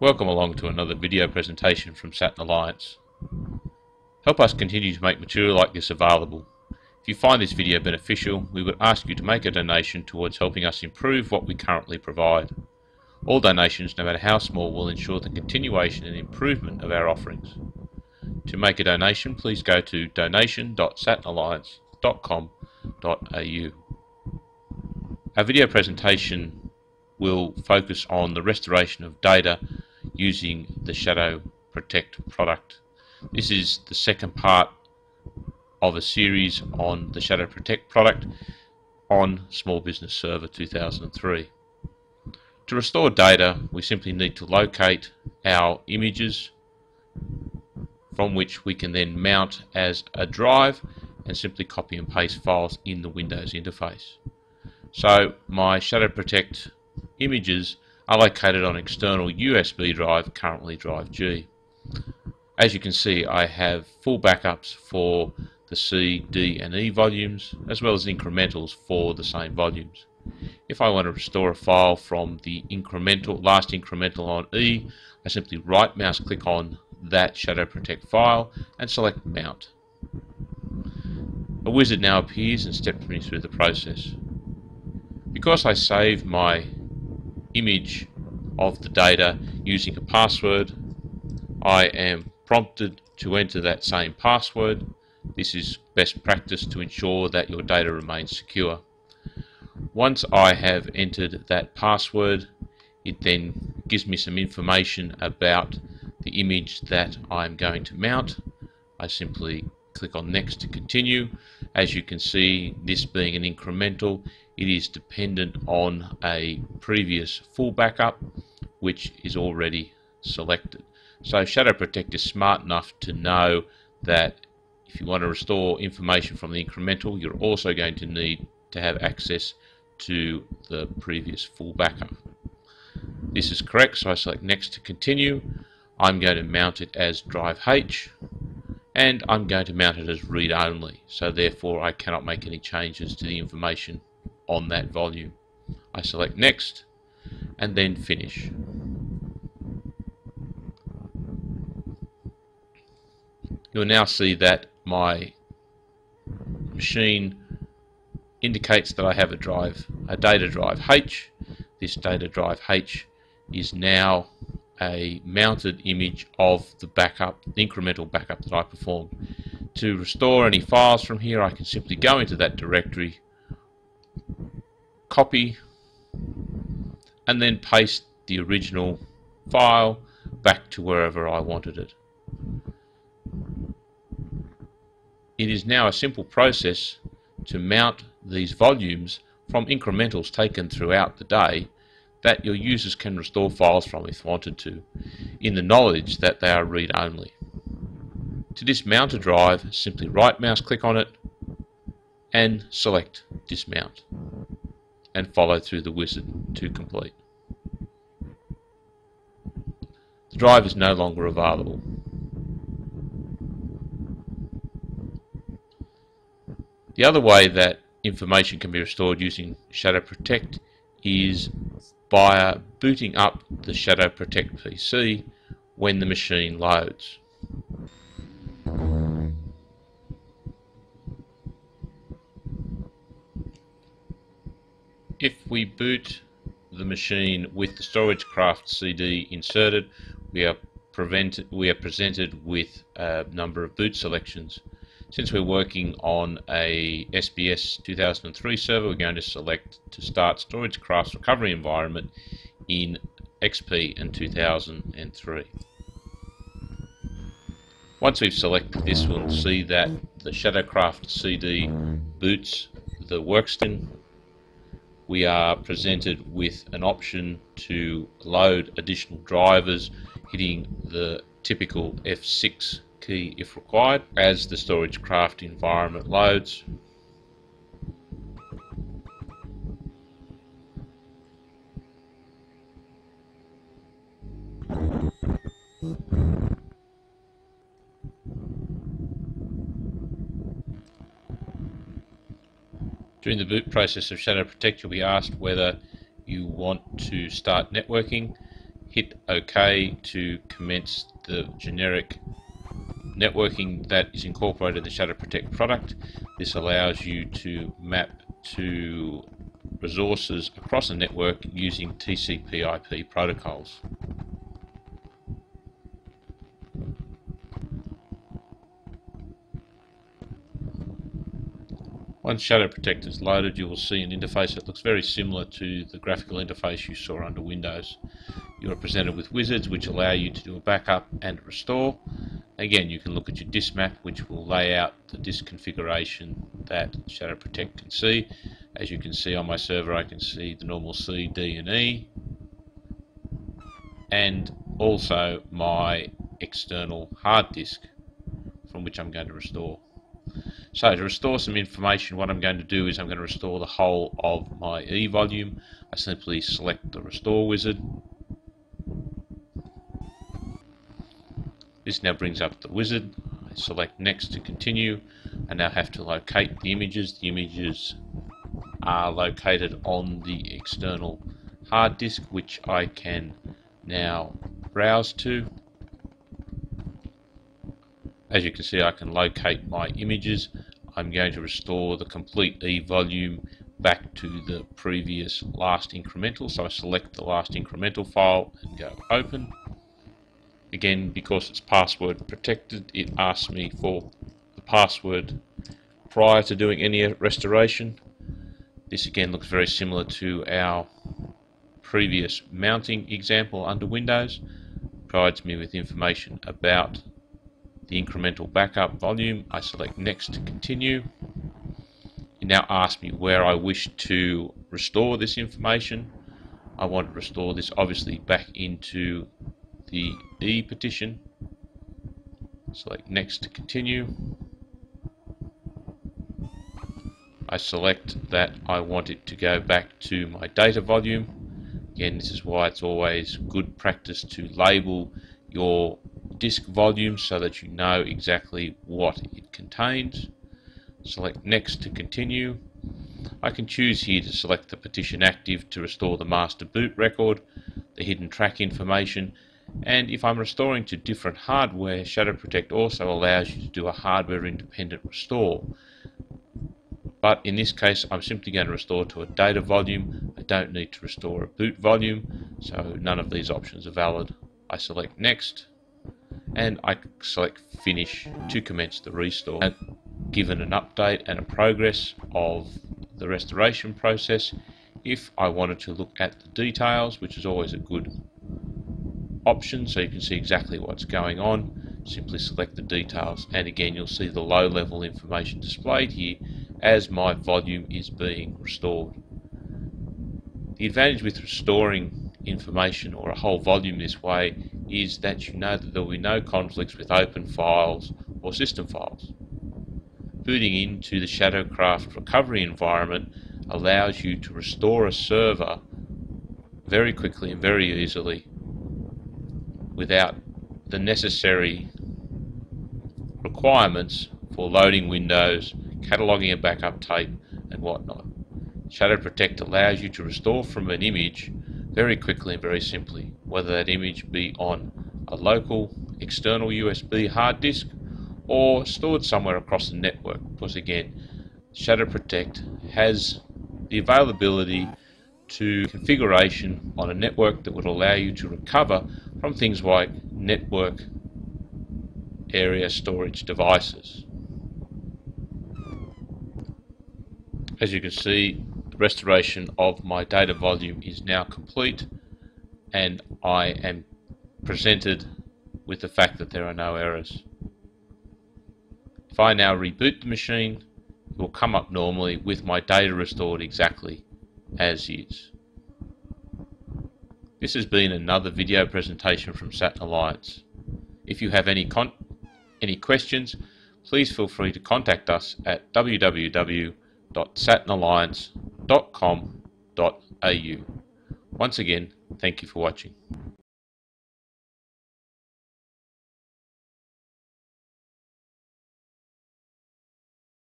Welcome along to another video presentation from Saturn Alliance. Help us continue to make material like this available. If you find this video beneficial, we would ask you to make a donation towards helping us improve what we currently provide. All donations, no matter how small, will ensure the continuation and improvement of our offerings. To make a donation, please go to donation.saturnalliance.com.au. Our video presentation will focus on the restoration of data using the Shadow Protect product. This is the second part of a series on the Shadow Protect product on Small Business Server 2003. To restore data, we simply need to locate our images from which we can then mount as a drive and simply copy and paste files in the Windows interface. So my Shadow Protect images are located on external USB drive, currently drive G. As you can see, I have full backups for the C, D and E volumes, as well as incrementals for the same volumes. If I want to restore a file from the last incremental on E, I simply right mouse click on that Shadow Protect file and select Mount. A wizard now appears and steps me through the process. Because I save my image of the data using a password, I am prompted to enter that same password. This is best practice to ensure that your data remains secure. Once I have entered that password, it then gives me some information about the image that I'm going to mount. I simply click on Next to continue. As you can see, this being an incremental, it is dependent on a previous full backup which is already selected. So Shadow Protect is smart enough to know that if you want to restore information from the incremental, you're also going to need to have access to the previous full backup. This is correct, so I select Next to continue. I'm going to mount it as drive H, and I'm going to mount it as read only, so therefore I cannot make any changes to the information on that volume. I select Next and then Finish. You'll now see that my machine indicates that I have a data drive H. This data drive H is now a mounted image of the backup, the incremental backup that I performed. To restore any files from here, I can simply go into that directory, copy, and then paste the original file back to wherever I wanted it. It is now a simple process to mount these volumes from incrementals taken throughout the day that your users can restore files from if wanted to, in the knowledge that they are read only. To dismount a drive, simply right mouse click on it and select Dismount and follow through the wizard to complete. The drive is no longer available. The other way that information can be restored using Shadow Protect is via booting up the Shadow Protect PC when the machine loads. If we boot the machine with the StorageCraft CD inserted, we are presented with a number of boot selections. Since we're working on a SBS 2003 server, we're going to select to start StorageCraft's recovery environment in XP and 2003. Once we've selected this, we'll see that the ShadowCraft CD boots the workstation. We are presented with an option to load additional drivers, hitting the typical F6 key if required. As the StorageCraft environment loads, during the boot process of Shadow Protect, you'll be asked whether you want to start networking. hit OK to commence the generic networking that is incorporated in the Shadow Protect product. This allows you to map to resources across a network using TCP/IP protocols. Once Shadow Protect is loaded, you will see an interface that looks very similar to the graphical interface you saw under Windows. You are presented with wizards which allow you to do a backup and restore. Again, you can look at your disk map, which will lay out the disk configuration that Shadow Protect can see. As you can see on my server, I can see the normal C, D and E, and also my external hard disk from which I'm going to restore. So to restore some information, what I'm going to do is I'm going to restore the whole of my E volume. I simply select the restore wizard. This now brings up the wizard. I select next to continue. I now have to locate the images. The images are located on the external hard disk, which I can now browse to. As you can see, I can locate my images. I'm going to restore the complete E volume back to the previous last incremental. So I select the last incremental file and go open. Again, because it's password protected, it asks me for the password prior to doing any restoration. This again looks very similar to our previous mounting example under Windows. Provides me with information about the incremental backup volume. I select next to continue. It now asks me where I wish to restore this information. I want to restore this obviously back into the E partition. Select next to continue. I select that I want it to go back to my data volume. Again, this is why it's always good practice to label your disk volume so that you know exactly what it contains. Select next to continue. I can choose here to select the partition active to restore the master boot record, the hidden track information, and if I'm restoring to different hardware, Shadow Protect also allows you to do a hardware independent restore. But in this case, I'm simply going to restore to a data volume. I don't need to restore a boot volume, so none of these options are valid. I select next, and I select finish to commence the restore. Given an update and a progress of the restoration process, if I wanted to look at the details, which is always a good option so you can see exactly what's going on, simply select the details, and again you'll see the low level information displayed here as my volume is being restored. The advantage with restoring information or a whole volume this way is that you know that there will be no conflicts with open files or system files. Booting into the Shadowcraft recovery environment allows you to restore a server very quickly and very easily without the necessary requirements for loading Windows, cataloging a backup tape and whatnot. Shadow Protect allows you to restore from an image very quickly and very simply, whether that image be on a local external USB hard disk or stored somewhere across the network, because again, Shadow Protect has the availability to configuration on a network that would allow you to recover from things like network area storage devices. As you can see, the restoration of my data volume is now complete, and I am presented with the fact that there are no errors. If I now reboot the machine, it will come up normally with my data restored exactly as is. This has been another video presentation from Satin Alliance. If you have any questions, please feel free to contact us at www.satinalliance.com.au. Once again, thank you for watching.